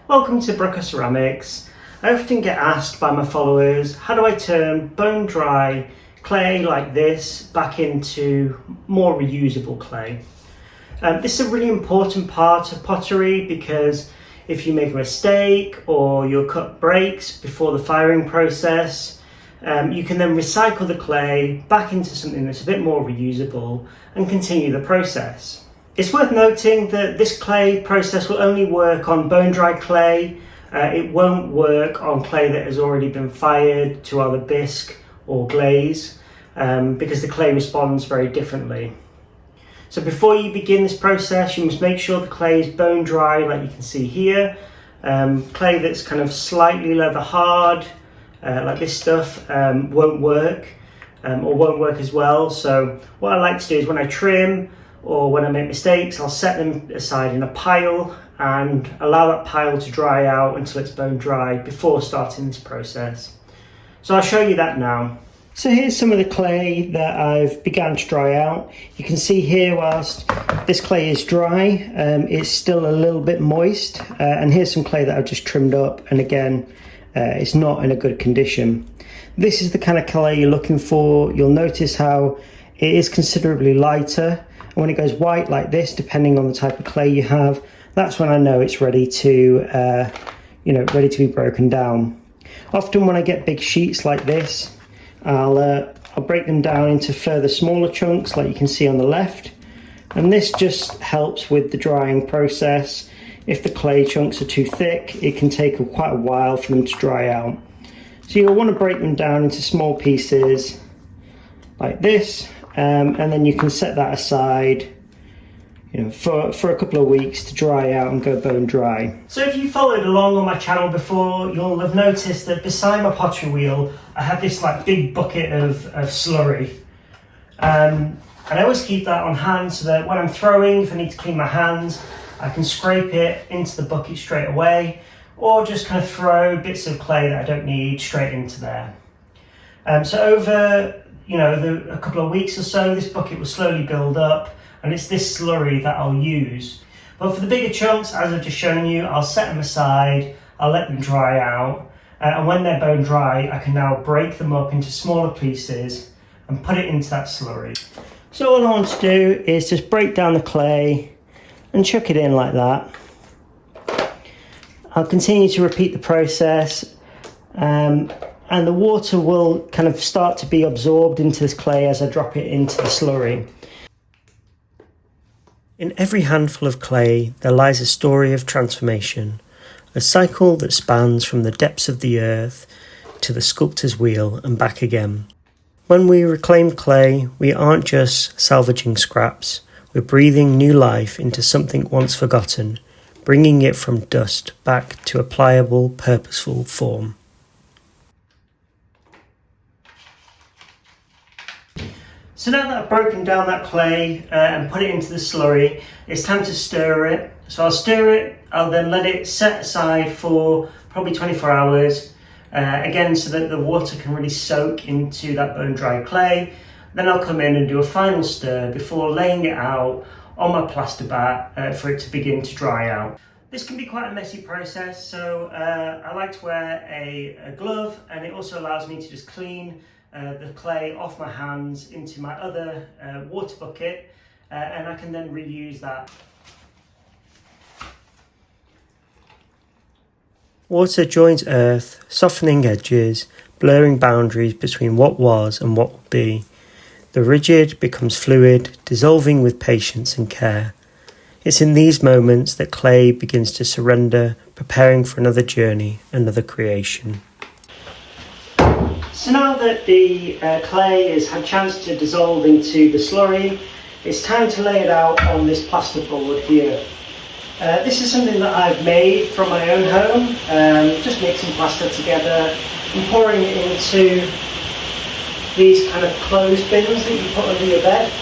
Welcome to Brooker Ceramics. I often get asked by my followers, how do I turn bone dry clay like this back into more reusable clay? This is a really important part of pottery because if you make a mistake or your cup breaks before the firing process, you can then recycle the clay back into something that's a bit more reusable and continue the process. It's worth noting that this clay process will only work on bone dry clay. It won't work on clay that has already been fired to either bisque or glaze because the clay responds very differently. So before you begin this process, you must make sure the clay is bone dry, like you can see here. Clay that's kind of slightly leather hard, like this stuff, won't work or won't work as well. So what I like to do is when I trim or when I make mistakes, I'll set them aside in a pile and allow that pile to dry out until it's bone dry before starting this process. So I'll show you that now. So here's some of the clay that I've begun to dry out. You can see here whilst this clay is dry, it's still a little bit moist. And here's some clay that I've just trimmed up, and again, it's not in a good condition. This is the kind of clay you're looking for. You'll notice how it is considerably lighter. And when it goes white like this, depending on the type of clay you have, that's when I know it's ready to, ready to be broken down. Often when I get big sheets like this, I'll break them down into further smaller chunks, like you can see on the left. And this just helps with the drying process. If the clay chunks are too thick, it can take quite a while for them to dry out. So you'll want to break them down into small pieces like this. And then you can set that aside, for a couple of weeks to dry out and go bone dry. So if you followed along on my channel before, you'll have noticed that beside my pottery wheel, I have this big bucket of slurry. And I always keep that on hand so that when I'm throwing, if I need to clean my hands, I can scrape it into the bucket straight away, or just kind of throw bits of clay that I don't need straight into there. So over a couple of weeks or so, this bucket will slowly build up, and it's this slurry that I'll use. But for the bigger chunks, as I've just shown you, I'll set them aside, I'll let them dry out, and when they're bone dry, I can now break them up into smaller pieces and put it into that slurry. So all I want to do is just break down the clay and chuck it in like that. I'll continue to repeat the process, and the water will kind of start to be absorbed into this clay as I drop it into the slurry. In every handful of clay, there lies a story of transformation, a cycle that spans from the depths of the earth to the sculptor's wheel and back again. When we reclaim clay, we aren't just salvaging scraps, we're breathing new life into something once forgotten, bringing it from dust back to a pliable, purposeful form. So now that I've broken down that clay and put it into the slurry, it's time to stir it. So I'll stir it, I'll then let it set aside for probably 24 hours, again so that the water can really soak into that bone dry clay. Then I'll come in and do a final stir before laying it out on my plaster bat for it to begin to dry out. This can be quite a messy process, so I like to wear a glove, and it also allows me to just clean the clay off my hands into my other water bucket, and I can then reuse that. Water joins earth, softening edges, blurring boundaries between what was and what will be. The rigid becomes fluid, dissolving with patience and care. It's in these moments that clay begins to surrender, preparing for another journey, another creation. So now that the clay has had a chance to dissolve into the slurry, it's time to lay it out on this plasterboard here. This is something that I've made from my own home, just mixing plaster together and pouring it into these kind of closed bins that you put under your bed.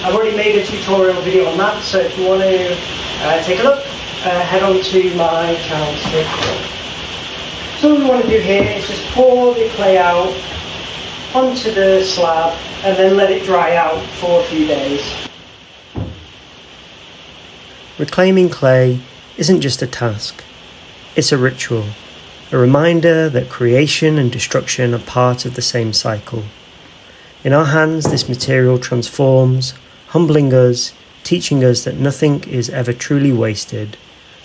I've already made a tutorial video on that, so if you want to take a look, head on to my channel to take a look. So what we want to do here is just pour the clay out onto the slab and then let it dry out for a few days. Reclaiming clay isn't just a task, It's a ritual, a reminder that creation and destruction are part of the same cycle. In our hands, this material transforms, humbling us, teaching us that nothing is ever truly wasted,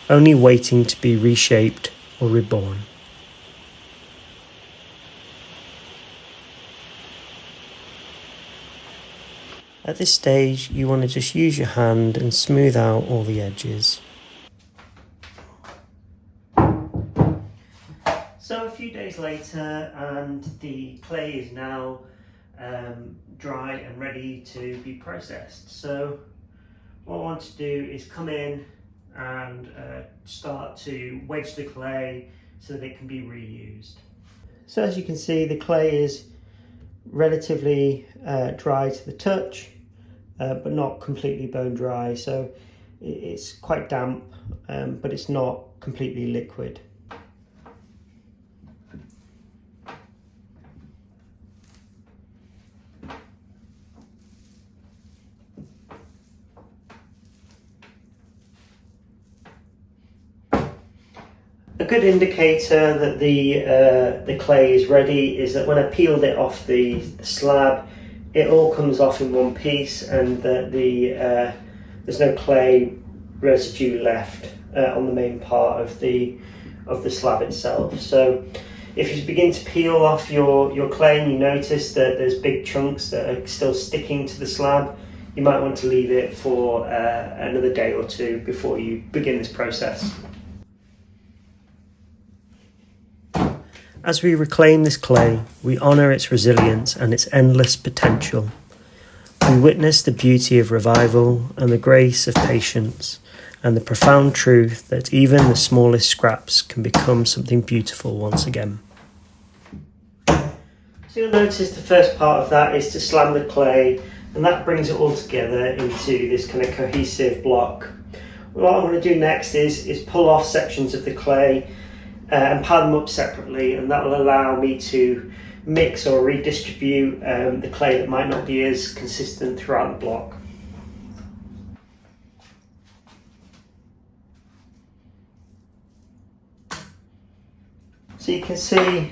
only waiting to be reshaped or reborn. At this stage, you want to just use your hand and smooth out all the edges. So a few days later, and the clay is now dry and ready to be processed. So what I want to do is come in and start to wedge the clay so that it can be reused. So as you can see, the clay is relatively dry to the touch, but not completely bone dry, so it's quite damp, but it's not completely liquid. A good indicator that the clay is ready is that when I peeled it off the slab, it all comes off in one piece, and that there's no clay residue left on the main part of the slab itself. So if you begin to peel off your clay and you notice that there's big chunks that are still sticking to the slab, you might want to leave it for another day or two before you begin this process. As we reclaim this clay, we honour its resilience and its endless potential. We witness the beauty of revival and the grace of patience, and the profound truth that even the smallest scraps can become something beautiful once again. So you'll notice the first part of that is to slam the clay, and that brings it all together into this kind of cohesive block. What I'm going to do next is pull off sections of the clay and pile them up separately, and that will allow me to mix or redistribute the clay that might not be as consistent throughout the block. So you can see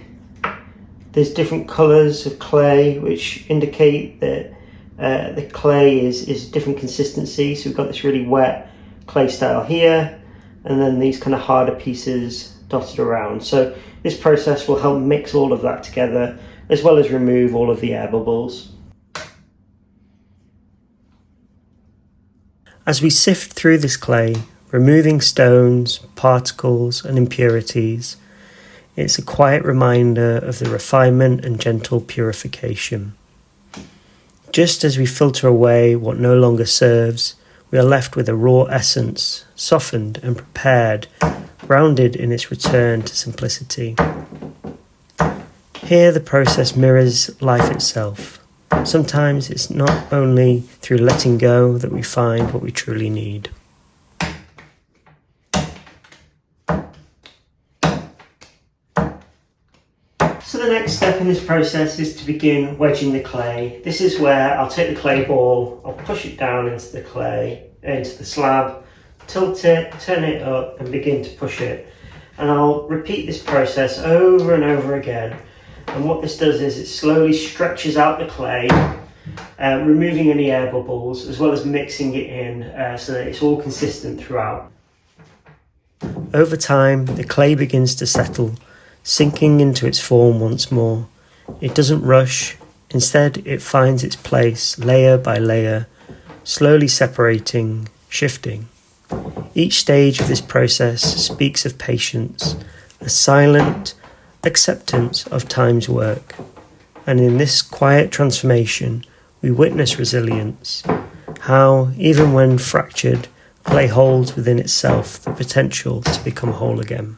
there's different colours of clay which indicate that the clay is different consistency. So we've got this really wet clay style here, and then these kind of harder pieces dotted around. So this process will help mix all of that together, as well as remove all of the air bubbles. As we sift through this clay, removing stones, particles and impurities, it's a quiet reminder of the refinement and gentle purification. Just as we filter away what no longer serves, we are left with a raw essence, softened and prepared, grounded in its return to simplicity. Here the process mirrors life itself. Sometimes it's not only through letting go that we find what we truly need. So the next step in this process is to begin wedging the clay. This is where I'll take the clay ball, I'll push it down into the clay, into the slab, tilt it, turn it up and begin to push it. And I'll repeat this process over and over again. And what this does is it slowly stretches out the clay, removing any air bubbles, as well as mixing it in so that it's all consistent throughout. Over time, the clay begins to settle, sinking into its form once more. It doesn't rush, instead it finds its place layer by layer, slowly separating, shifting. Each stage of this process speaks of patience, a silent acceptance of time's work. And in this quiet transformation, we witness resilience, how, even when fractured, clay holds within itself the potential to become whole again.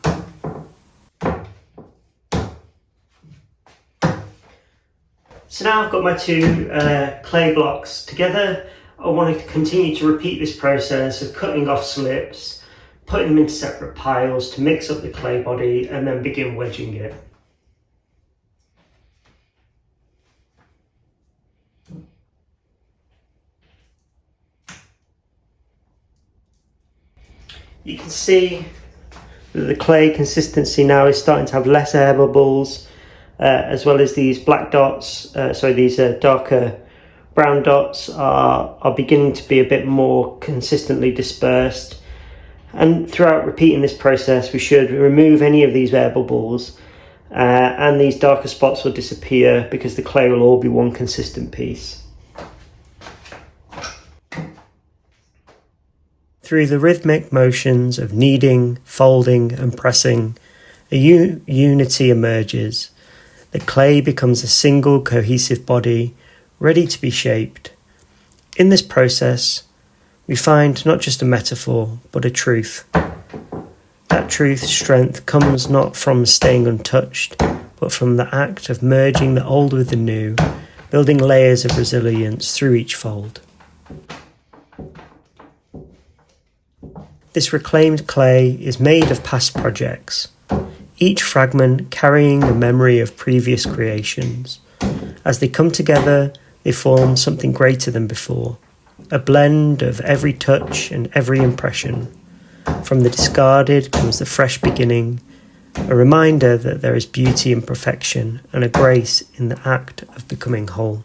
So now I've got my two clay blocks together. I want to continue to repeat this process of cutting off slips, putting them into separate piles to mix up the clay body, and then begin wedging it. You can see The clay consistency now is starting to have less air bubbles, as well as these black dots, these darker brown dots are beginning to be a bit more consistently dispersed. And throughout repeating this process, we should remove any of these air bubbles, and these darker spots will disappear because the clay will all be one consistent piece. Through the rhythmic motions of kneading, folding and pressing, a unity emerges. The clay becomes a single cohesive body, ready to be shaped. In this process, we find not just a metaphor, but a truth. That truth's strength comes not from staying untouched, but from the act of merging the old with the new, building layers of resilience through each fold. This reclaimed clay is made of past projects, each fragment carrying the memory of previous creations. As they come together, they form something greater than before, a blend of every touch and every impression. From the discarded comes the fresh beginning, a reminder that there is beauty in perfection and a grace in the act of becoming whole.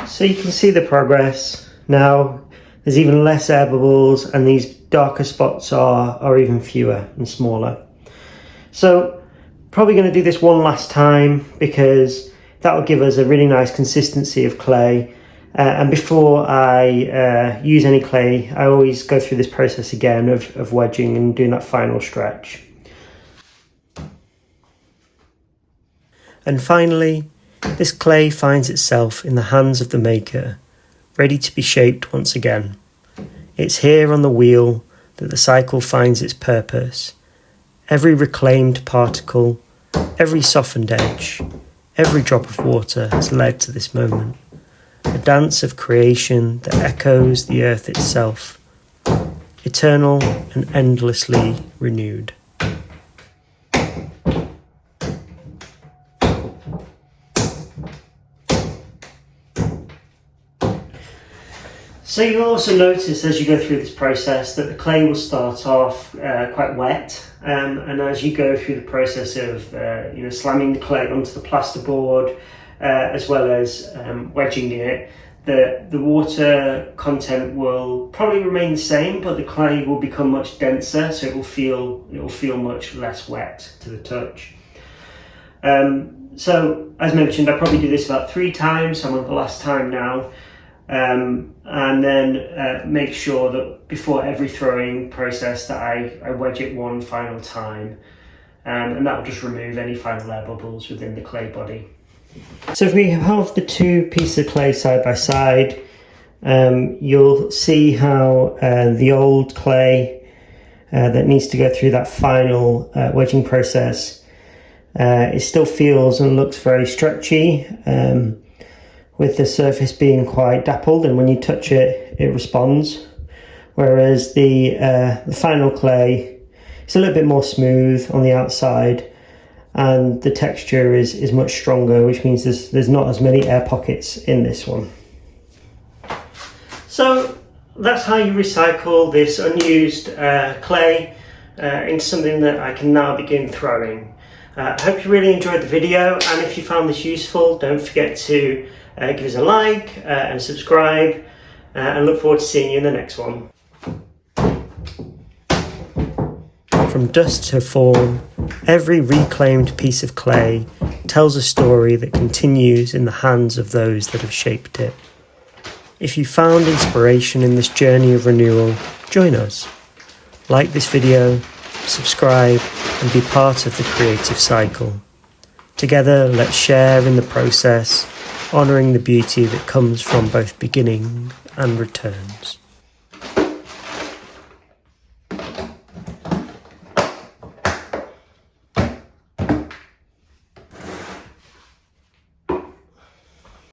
So you can see the progress now. There's even less air bubbles and these darker spots are even fewer and smaller. So probably going to do this one last time because that will give us a really nice consistency of clay. And before I use any clay, I always go through this process again of wedging and doing that final stretch. And finally, this clay finds itself in the hands of the maker, ready to be shaped once again. It's here on the wheel that the cycle finds its purpose. Every reclaimed particle, every softened edge, every drop of water has led to this moment. A dance of creation that echoes the earth itself, eternal and endlessly renewed. So you'll also notice as you go through this process that the clay will start off quite wet, and as you go through the process of slamming the clay onto the plasterboard, as well as wedging it, the water content will probably remain the same, but the clay will become much denser, so it will feel much less wet to the touch. So as mentioned, I probably do this about 3 times. I'm on the last time now. And then make sure that before every throwing process that I wedge it one final time, and that will just remove any final air bubbles within the clay body. So if we have the 2 pieces of clay side by side, you'll see how the old clay that needs to go through that final wedging process, it still feels and looks very stretchy, with the surface being quite dappled, and when you touch it, it responds. Whereas the final clay is a little bit more smooth on the outside, and the texture is much stronger, which means there's not as many air pockets in this one. So that's how you recycle this unused clay into something that I can now begin throwing. I hope you really enjoyed the video, and if you found this useful, don't forget to give us a like and subscribe, and look forward to seeing you in the next one. From dust to form, every reclaimed piece of clay tells a story that continues in the hands of those that have shaped it. If you found inspiration in this journey of renewal, join us. Like this video, subscribe, and be part of the creative cycle. Together, let's share in the process, honouring the beauty that comes from both beginning and returns.